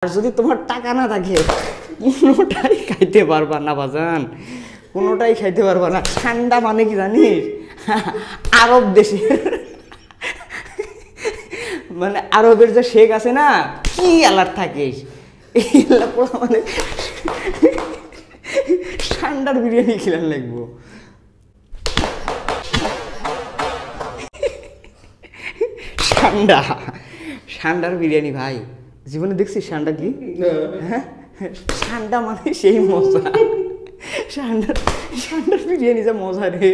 আর যদি তোমার টাকা না থাকে কোনোটাই খাইতে পারবা না বাজান, কোনোটাই খাইতে পারবা না। ঠান্ডা মানে কি জানিস, আরব দেশে মানে আরবের যে শেখ আছে না, কি অ্যালার্ট থাকিস মানে ঠান্ডার বিরিয়ানি খেলার লাগবো। ঠান্ডার বিরিয়ানি ভাই, জীবনে দেখছিস ঠান্ডা কি? হ্যাঁ, ঠান্ডা মানে সেই মজা। ঠান্ডার বিরিয়ানি যা মজা রে,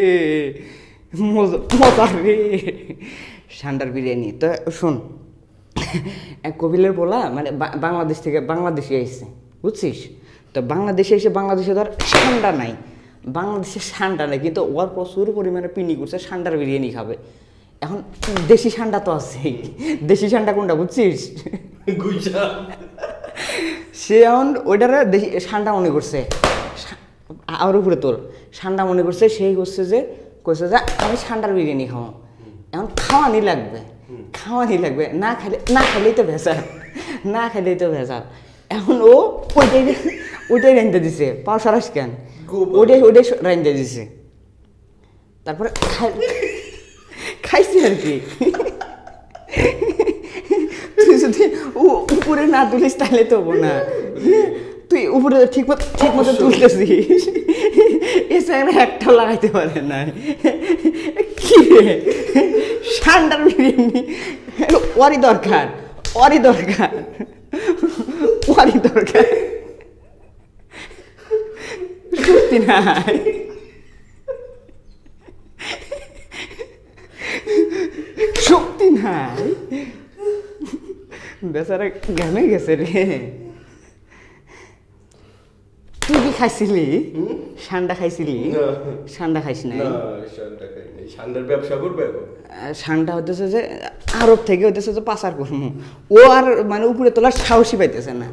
মজা রে ঠান্ডার বিরিয়ানি। তো শোন, এক কপিলের বলা মানে বাংলাদেশ থেকে বাংলাদেশে এসছে, বুঝছিস? তো বাংলাদেশে এসে বাংলাদেশে ধর ঠান্ডা নাই, বাংলাদেশে ঠান্ডা নাই, কিন্তু ওর প্রচুর পরিমাণে পিনি করছে, ঠান্ডার বিরিয়ানি খাবে। এখন দেশি ঠান্ডা তো আছেই, দেশি ঠান্ডা কোনটা বুঝছিস? সে এখন ওইটারে দেশি ঠান্ডা মনে করছে, আর উপরে তোর ঠান্ডা মনে করছে। সেই করছে যে কইছে যে আমি ঠান্ডার বিরিয়ানি খাওয়া, এখন খাওয়ানি লাগবে, খাওয়ানি লাগবে, না খাইলেই তো ভেজাল, না খাইলেই তো ভেজাল। এখন ও ওইটাই রাঁধতে দিছে, পাও সারাস কেন, ওইটাই রাঁধতে দিছে। তারপরে খাইছি আর কি। তুই যদি উপরে না তুলিস তাহলে তো হবো না, তুই উপরে ঠিক মতো তুলতেছিস, এছাড়া একটাও লাগাইতে পারে না। কি রে, ঠান্ডার বিরিয়ানি ওরই দরকার, ওরই দরকার, ওরই দরকার, সত্যি নাই, শক্তি নাই, বেচারা গানে গেছে রে। তুই কি খাইছিলি? ঠান্ডা খাইছিলি? ঠান্ডা খাইস নাই? ঠান্ডার ব্যবসা করবে? ঠান্ডা হইতেছে যে আরব থেকে হইতেছে যে পাচার করবো, ও আর মানে উপরে তোলার সাহসী পাইতেছে না,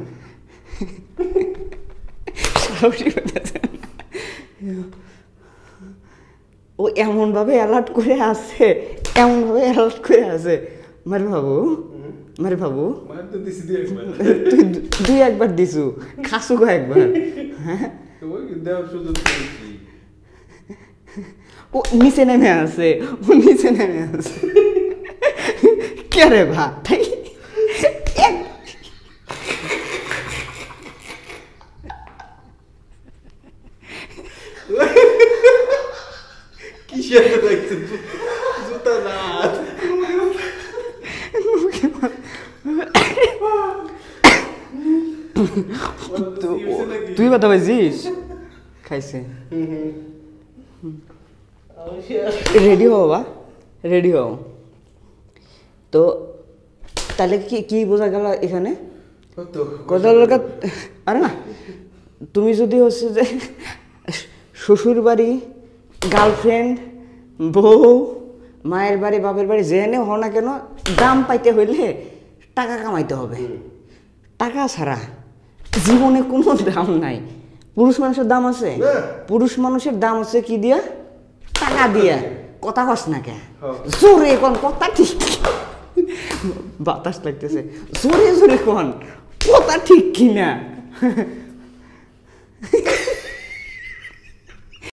সাহসী পাইতেছে না। ও এমনভাবে অ্যালার্ট করে আছে, এমনভাবে অ্যালার্ট করে আছে। মারে বাবু, মারে বাবু, তুই একবার দিছু, খাসু কয়েকবার। হ্যাঁ, ও নিচে নেমে আছে, ও নিচে নেমে আছে। কে রে ভাই, তুই কথা পাইছিস? খাইছে। রেডি হও বাবা, রেডি হও। তো তাহলে কি বোঝা গেল এখানে? আরে না, তুমি যদি হচ্ছে যে শ্বশুর বাড়ি, গার্লফ্রেন্ড, বউ, মায়ের বাড়ি, বাপের বাড়ি যেখানে হও না কেন, দাম পাইতে হইলে টাকা কামাইতে হবে। টাকা ছাড়া জীবনে কোনো দাম নাই। পুরুষ মানুষের দাম আছে, পুরুষ মানুষের দাম আছে কি দিয়া? টাকা দিয়া। কথা কস না কে, জোরে কোন কথা, ঠিক বাতাস লাগতেছে, জোরে জোরে কোন কথা ঠিক কিনা।